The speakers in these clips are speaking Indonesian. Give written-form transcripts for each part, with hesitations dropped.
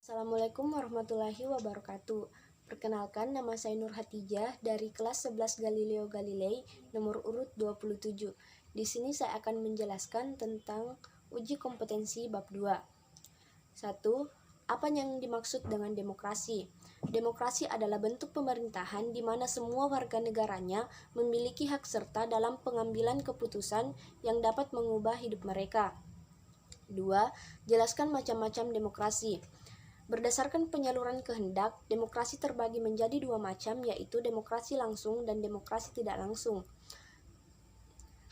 Assalamualaikum warahmatullahi wabarakatuh. Perkenalkan, nama saya Nur Hatijah dari kelas 11 Galileo Galilei, nomor urut 27. Di sini saya akan menjelaskan tentang uji kompetensi bab 2. 1. Apa yang dimaksud dengan demokrasi? Demokrasi adalah bentuk pemerintahan di mana semua warga negaranya memiliki hak serta dalam pengambilan keputusan yang dapat mengubah hidup mereka. 2. Jelaskan macam-macam demokrasi. Berdasarkan penyaluran kehendak, demokrasi terbagi menjadi dua macam, yaitu demokrasi langsung dan demokrasi tidak langsung.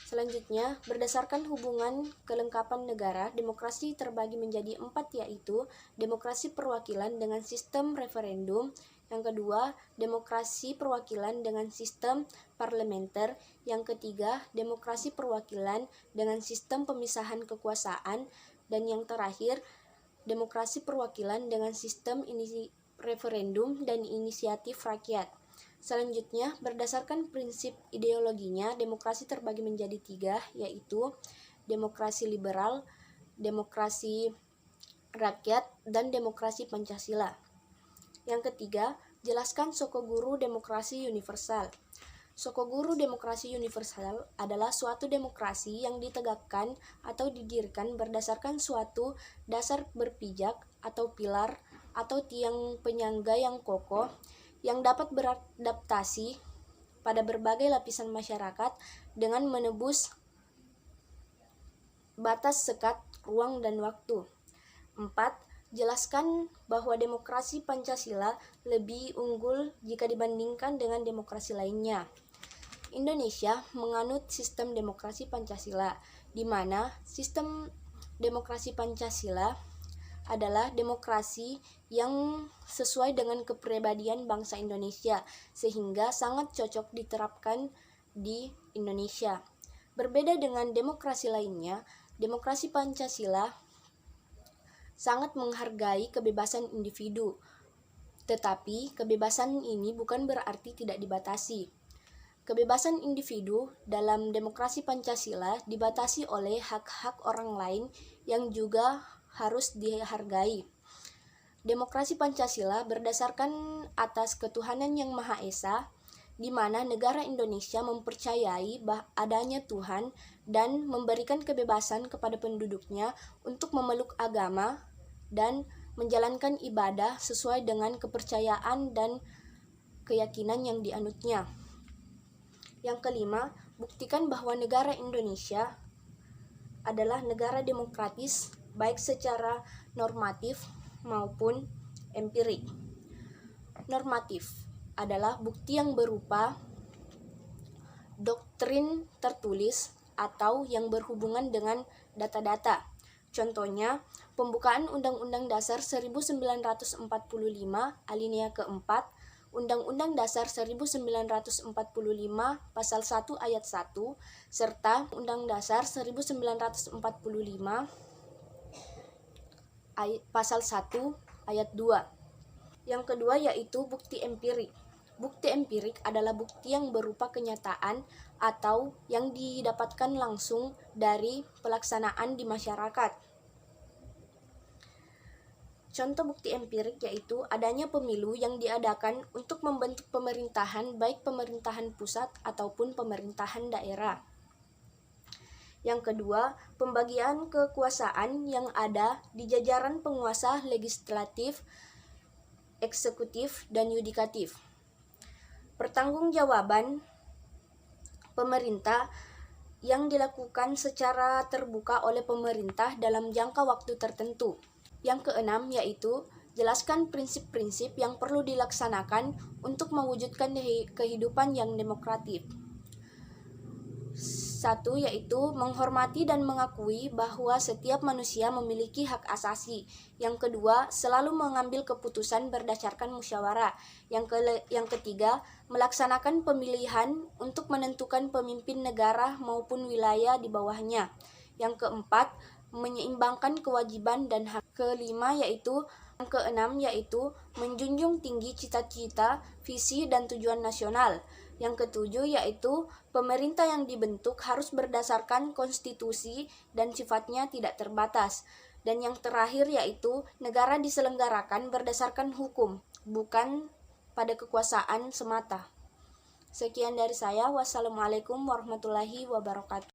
Selanjutnya, berdasarkan hubungan kelengkapan negara, demokrasi terbagi menjadi 4, yaitu demokrasi perwakilan dengan sistem referendum. Yang kedua, demokrasi perwakilan dengan sistem parlementer. Yang ketiga, demokrasi perwakilan dengan sistem pemisahan kekuasaan. Dan yang terakhir, demokrasi perwakilan dengan sistem referendum dan inisiatif rakyat. Selanjutnya, berdasarkan prinsip ideologinya, demokrasi terbagi menjadi 3, yaitu demokrasi liberal, demokrasi rakyat, dan demokrasi Pancasila. Yang ketiga, jelaskan Sokoguru Demokrasi Universal. Sokoguru Demokrasi Universal adalah suatu demokrasi yang ditegakkan atau didirikan berdasarkan suatu dasar berpijak atau pilar atau tiang penyangga yang kokoh yang dapat beradaptasi pada berbagai lapisan masyarakat dengan menebus batas sekat ruang dan waktu. 4. Jelaskan bahwa demokrasi Pancasila lebih unggul jika dibandingkan dengan demokrasi lainnya. Indonesia menganut sistem demokrasi Pancasila, di mana sistem demokrasi Pancasila adalah demokrasi yang sesuai dengan kepribadian bangsa Indonesia, sehingga sangat cocok diterapkan di Indonesia. Berbeda dengan demokrasi lainnya, demokrasi Pancasila sangat menghargai kebebasan individu, tetapi kebebasan ini bukan berarti tidak dibatasi. Kebebasan individu dalam demokrasi Pancasila dibatasi oleh hak-hak orang lain yang juga harus dihargai. Demokrasi Pancasila berdasarkan atas ketuhanan yang Maha Esa, di mana negara Indonesia mempercayai adanya Tuhan dan memberikan kebebasan kepada penduduknya untuk memeluk agama dan menjalankan ibadah sesuai dengan kepercayaan dan keyakinan yang dianutnya. Yang kelima, buktikan bahwa negara Indonesia adalah negara demokratis baik secara normatif maupun empirik. Normatif adalah bukti yang berupa doktrin tertulis atau yang berhubungan dengan data-data. Contohnya, pembukaan Undang-Undang Dasar 1945 alinea keempat, Undang-Undang Dasar 1945 Pasal 1 Ayat 1, serta Undang Dasar 1945 Pasal 1 Ayat 2. Yang kedua yaitu bukti empirik. Bukti empirik adalah bukti yang berupa kenyataan atau yang didapatkan langsung dari pelaksanaan di masyarakat. Contoh bukti empirik yaitu adanya pemilu yang diadakan untuk membentuk pemerintahan, baik pemerintahan pusat ataupun pemerintahan daerah. Yang kedua, pembagian kekuasaan yang ada di jajaran penguasa legislatif, eksekutif, dan yudikatif. Pertanggungjawaban pemerintah yang dilakukan secara terbuka oleh pemerintah dalam jangka waktu tertentu. Yang keenam yaitu jelaskan prinsip-prinsip yang perlu dilaksanakan untuk mewujudkan kehidupan yang demokratis. 1. Yaitu menghormati dan mengakui bahwa setiap manusia memiliki hak asasi. Yang kedua, selalu mengambil keputusan berdasarkan musyawarah. Yang ketiga, melaksanakan pemilihan untuk menentukan pemimpin negara maupun wilayah di bawahnya. Yang keempat, menyeimbangkan kewajiban dan hak. Yang keenam yaitu menjunjung tinggi cita-cita, visi, dan tujuan nasional. Yang ketujuh yaitu pemerintah yang dibentuk harus berdasarkan konstitusi dan sifatnya tidak terbatas. Dan yang terakhir yaitu negara diselenggarakan berdasarkan hukum, bukan pada kekuasaan semata. Sekian dari saya. Wassalamualaikum warahmatullahi wabarakatuh.